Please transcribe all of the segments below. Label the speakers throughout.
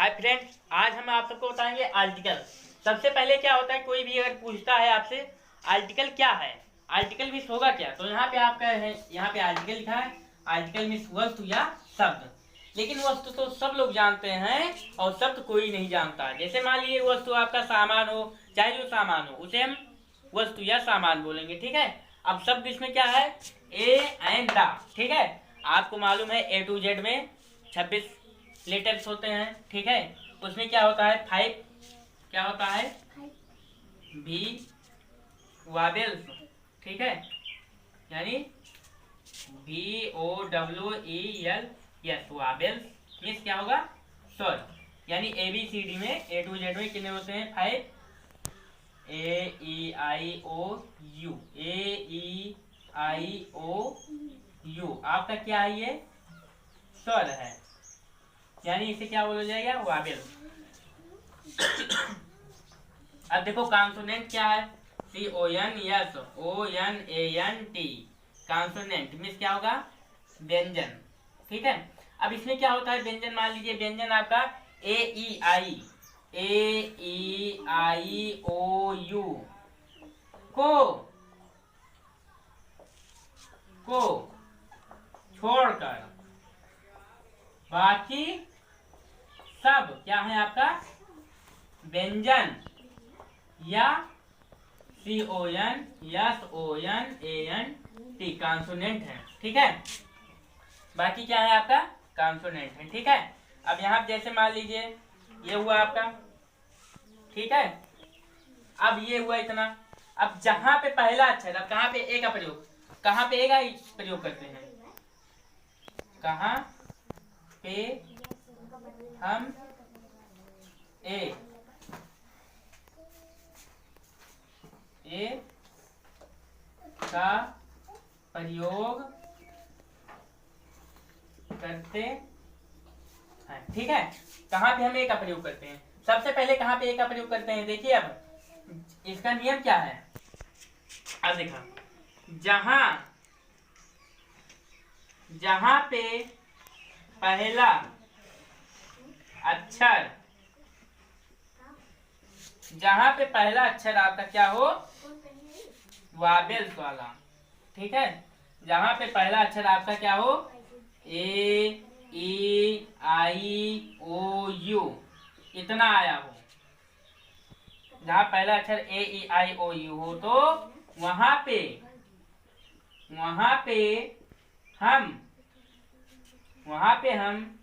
Speaker 1: Hi friends, आज हम आप सबको बताएंगे आर्टिकल। सबसे पहले क्या होता है, कोई भी अगर पूछता है आपसे आर्टिकल क्या है, आर्टिकल मीन्स होगा क्या, तो यहाँ पे आपका है, यहाँ पे आर्टिकल लिखा है। आर्टिकल मीन्स वस्तु या शब्द। लेकिन वस्तु तो सब लोग जानते हैं और शब्द कोई नहीं जानता। जैसे मान लीजिए वस्तु आपका सामान हो, चाहे जो सामान हो उसे हम वस्तु या सामान बोलेंगे, ठीक है। अब शब्द इसमें क्या है, ए एंड द, ठीक है। आपको मालूम है ए टू जेड में 26 लेटर्स होते हैं, ठीक है। उसमें क्या होता है 5, क्या होता है बी वावेल्स, ठीक है। यानी VOWEL यस वावेल्स मीन्स क्या होगा स्वर। यानी ABCD में A to Z में कितने होते हैं 5, AEIOU, AEIOU आपका क्या है, ये स्वर है, यानी इसे क्या बोला जाएगा वावेल। अब देखो कॉन्सोनेंट क्या है, CONSONANT, कॉन्सोनेंट मीन्स क्या होगा व्यंजन, ठीक है। अब इसमें क्या होता है व्यंजन, मान लीजिए व्यंजन आपका AEIOU को छोड़कर बाकी सब क्या है आपका व्यंजन या CONSONANT कॉन्सोनेंट है, ठीक है। बाकी क्या है आपका कॉन्सोनेंट है, ठीक है। अब यहाँ जैसे मान लीजिए ये हुआ आपका, ठीक है। अब ये हुआ इतना। अब जहां पे पहला अक्षर, अब कहाँ पे ए का प्रयोग, कहाँ पे ए का प्रयोग करते हैं, कहाँ पे हम ए का प्रयोग करते हैं, ठीक है। कहाँ पे हम ए का प्रयोग करते हैं, सबसे पहले कहाँ पे ए का प्रयोग करते हैं, देखिए अब इसका नियम क्या है। अब देखा जहां पे पहला अक्षर, जहां पे पहला अक्षर आपका क्या हो वावेल्स वाला, ठीक है। जहां पे पहला अक्षर आपका क्या हो AEIOU इतना आया हो, जहां पहला अक्षर AEIOU हो तो वहां पे हम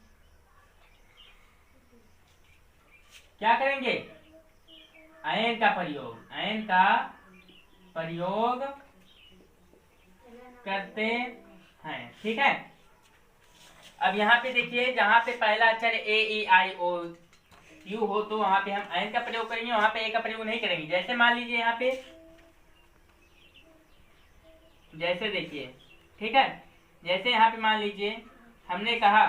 Speaker 1: क्या करेंगे, ऐन का प्रयोग करते हैं, ठीक है। अब यहाँ पे देखिए जहां पे पहला अक्षर AEIOU हो तो वहां पे हम ऐन का प्रयोग करेंगे, वहां पे ए का प्रयोग नहीं करेंगे। जैसे मान लीजिए यहाँ पे, जैसे देखिए, ठीक है। जैसे यहाँ पे मान लीजिए हमने कहा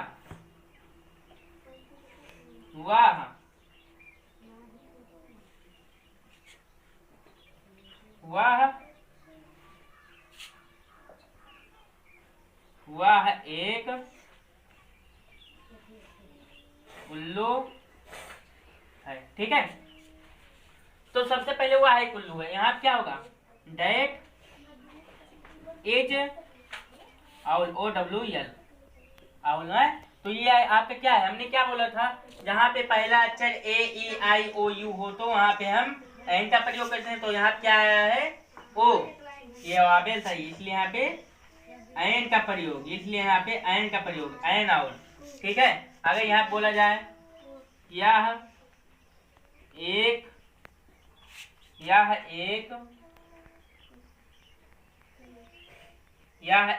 Speaker 1: वाह एक उल्लू है, ठीक है। तो सबसे पहले वाह एक उल्लू है, यहाँ क्या होगा that is owl OWL owl है। तो ये आपका क्या है, हमने क्या बोला था, जहाँ पे पहला अक्षर AEIOU हो तो वहां पे हम एन का प्रयोग करते हैं। तो यहाँ क्या आया है ओ, ये वावेल था इसलिए यहाँ पे एन का प्रयोग, इसलिए यहाँ पे एन का प्रयोग एन आउल, ठीक है। अगर यहाँ बोला जाए यह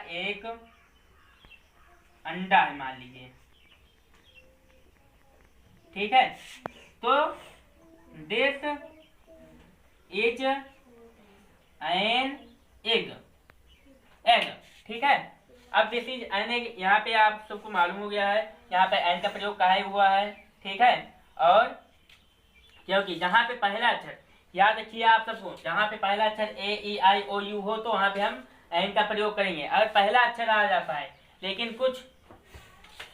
Speaker 1: एक अंडा है मान लीजिए, ठीक है। तो दिस इज एन एग, ठीक है। अब दिस इज एन एग, यहाँ पे आप सबको मालूम हो गया है, यहाँ पे एन का प्रयोग काहे हुआ है, ठीक है। और क्योंकि जहाँ पे पहला अक्षर, याद रखिए आप सबको, जहाँ पे पहला अक्षर AEIOU हो तो वहां पे हम एन का प्रयोग करेंगे। अगर पहला अक्षर आ जाता है लेकिन कुछ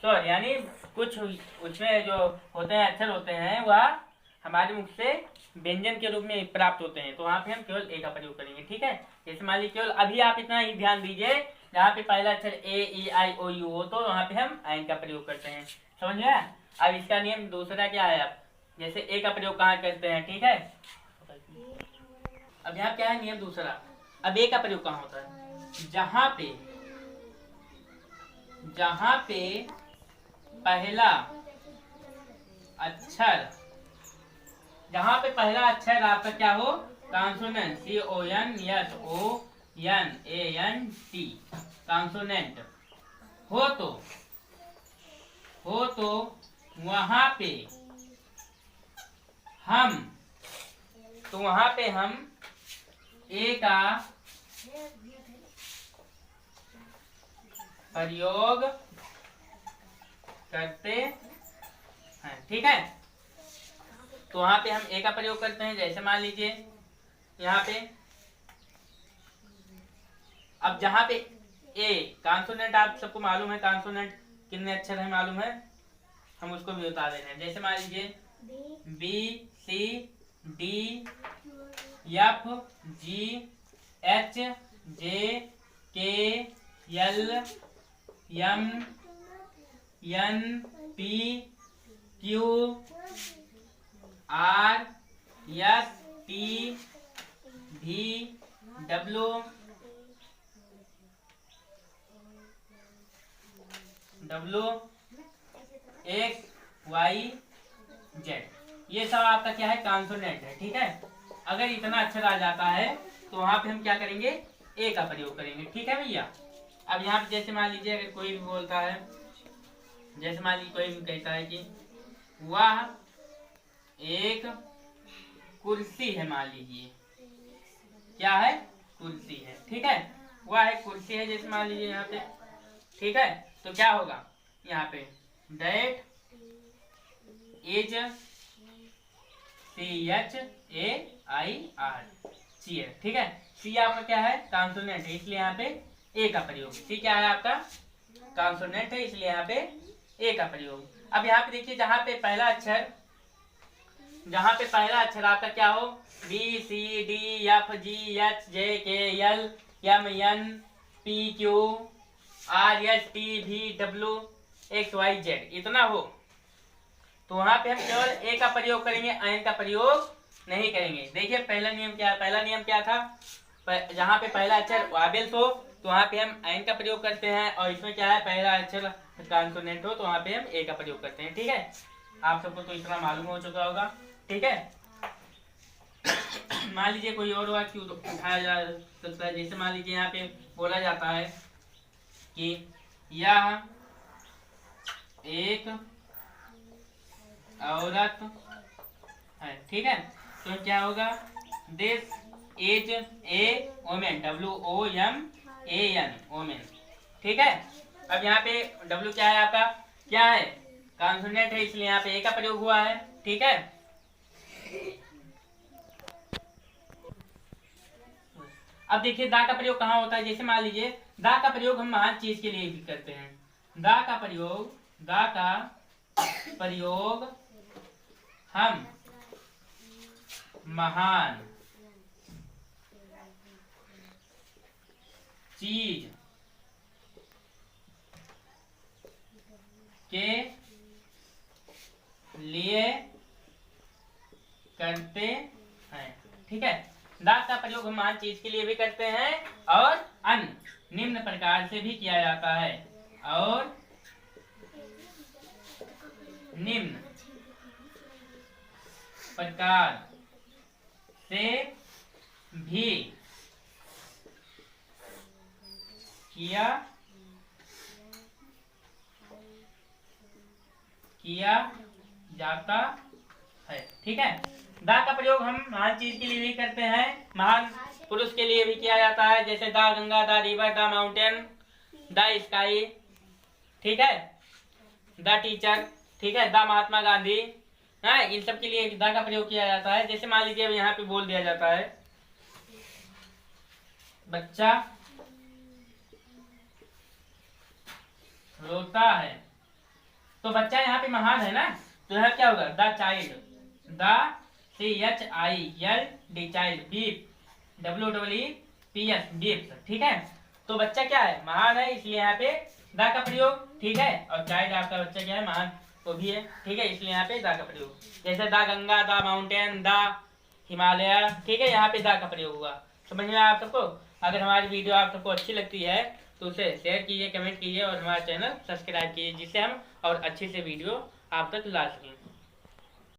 Speaker 1: स्वर, यानी कुछ उसमें जो होते हैं अक्षर होते हैं वह हमारे मुख से व्यंजन के रूप में प्राप्त होते हैं, तो वहाँ पे हम केवल ए का प्रयोग करेंगे। ठीक है, जैसे मान लीजिए केवल अभी आप इतना ही ध्यान दीजिए, जहाँ पे पहला अक्षर ए ई आई ओ यू हो तो वहाँ पे हम आइन का प्रयोग करते हैं। समझ गया? अब इसका नियम दूसरा क्या है, आप जैसे ए का प्रयोग कहाँ करते हैं। ठीक है, अब यहाँ क्या है नियम दूसरा, अब ए का प्रयोग कहाँ होता है, जहाँ पे पहला अक्षर, जहाँ पे पहला अक्षर आपका क्या हो, कॉन्सोनेंट, CONSONANT कॉन्सोनेंट हो तो वहाँ पे हम ए का प्रयोग करते हैं। ठीक है, तो वहां पे हम ए का प्रयोग करते हैं। जैसे मान लीजिए यहाँ पे, अब जहाँ पे ए कॉन्सोनेंट, आप सबको मालूम है कॉन्सोनेंट कितने अक्षर है मालूम है, हम उसको भी बता दे रहे हैं। जैसे मान लीजिए B C D F G H J K L M N P Q R S T V W X Y Z, ये सब आपका क्या है, कॉन्सोनेंट है। ठीक है, अगर इतना अक्षर आ जाता है तो वहां पे हम क्या करेंगे, ए का प्रयोग करेंगे। ठीक है भैया, अब यहाँ पे जैसे मान लीजिए अगर कोई भी बोलता है, जैसे मान लीजिए कोई भी कहता है कि वह एक कुर्सी है, मान लीजिए क्या है, कुर्सी है। ठीक है, वह एक कुर्सी है, जैसे मान लीजिए यहाँ पे। ठीक है, तो क्या होगा यहाँ पे, दैट इज CHAIR, चेयर। ठीक है, सी आपका क्या है, कॉन्सोनेंट है, इसलिए यहाँ पे ए का प्रयोग। सी क्या है आपका, कॉन्सोनेंट है, इसलिए यहाँ पे ए का प्रयोग। अब यहाँ पे देखिए जहाँ पे पहला अक्षर आपका क्या हो, B C D F G H J K L M N P Q R S T V W X Y Z, इतना हो तो वहां पे हम केवल ए का प्रयोग करेंगे, आयन का प्रयोग नहीं करेंगे। देखिए पहला नियम क्या था, जहाँ पे पहला अक्षर वावेल्स हो तो वहां पे हम आयन का प्रयोग करते हैं, और इसमें क्या है, पहला अक्षर कॉन्सोनेंट हो तो वहां पे हम ए का प्रयोग करते हैं। ठीक है, आप सबको तो इतना मालूम हो चुका होगा। ठीक है, मान लीजिए कोई और वाक्य उठाया जा सकता है। जैसे मान लीजिए यहाँ पे बोला जाता है कि यह एक औरत है। ठीक है, तो क्या होगा, this is a women, WOMAN, women. ठीक है, अब यहाँ पे W क्या है आपका, क्या है, कॉन्सोनेंट है, इसलिए यहाँ पे ए का प्रयोग हुआ है। ठीक है, अब देखिए दा का प्रयोग कहाँ होता है। जैसे मान लीजिए दा का प्रयोग हम महान चीज के लिए भी करते हैं। दा का प्रयोग हम महान चीज के लिए करते हैं। ठीक है, दा का प्रयोग हम महान चीज के लिए भी करते हैं और अन्य निम्न प्रकार से भी किया जाता है, और निम्न प्रकार से भी किया जाता है। ठीक है, दा का प्रयोग हम महान चीज के लिए भी करते हैं, महान पुरुष के लिए भी किया जाता है। जैसे दा गंगा, दा रिवर, दा माउंटेन, दा स्काई। ठीक है, दा टीचर। ठीक है, दा महात्मा गांधी, हाँ, इन सब के लिए दा का प्रयोग किया जाता है। जैसे मान लीजिए यहाँ पे बोल दिया जाता है, बच्चा रोता है तो बच्चा यहाँ पे महान है ना, तो यहाँ क्या होगा, the child, the CHILD child, beep WEEPS beeps, ठीक है। तो बच्चा क्या है, महान है, इसलिए यहाँ पे द का प्रयोग, ठीक है। और चाइल्ड आपका बच्चा क्या है, महान वो भी है, ठीक है, इसलिए यहाँ पे द का प्रयोग। जैसे the Ganga, the mountain, the Himalaya, ठीक है, यहाँ पे द का प्रयोग हुआ। समझ में आप सबको। अगर हमारी वीडियो आप सबको अच्छी लगती है तो उसे शेयर कीजिए, कमेंट कीजिए और हमारा चैनल सब्सक्राइब कीजिए, जिससे हम और अच्छी से वीडियो आप तक ला सकें।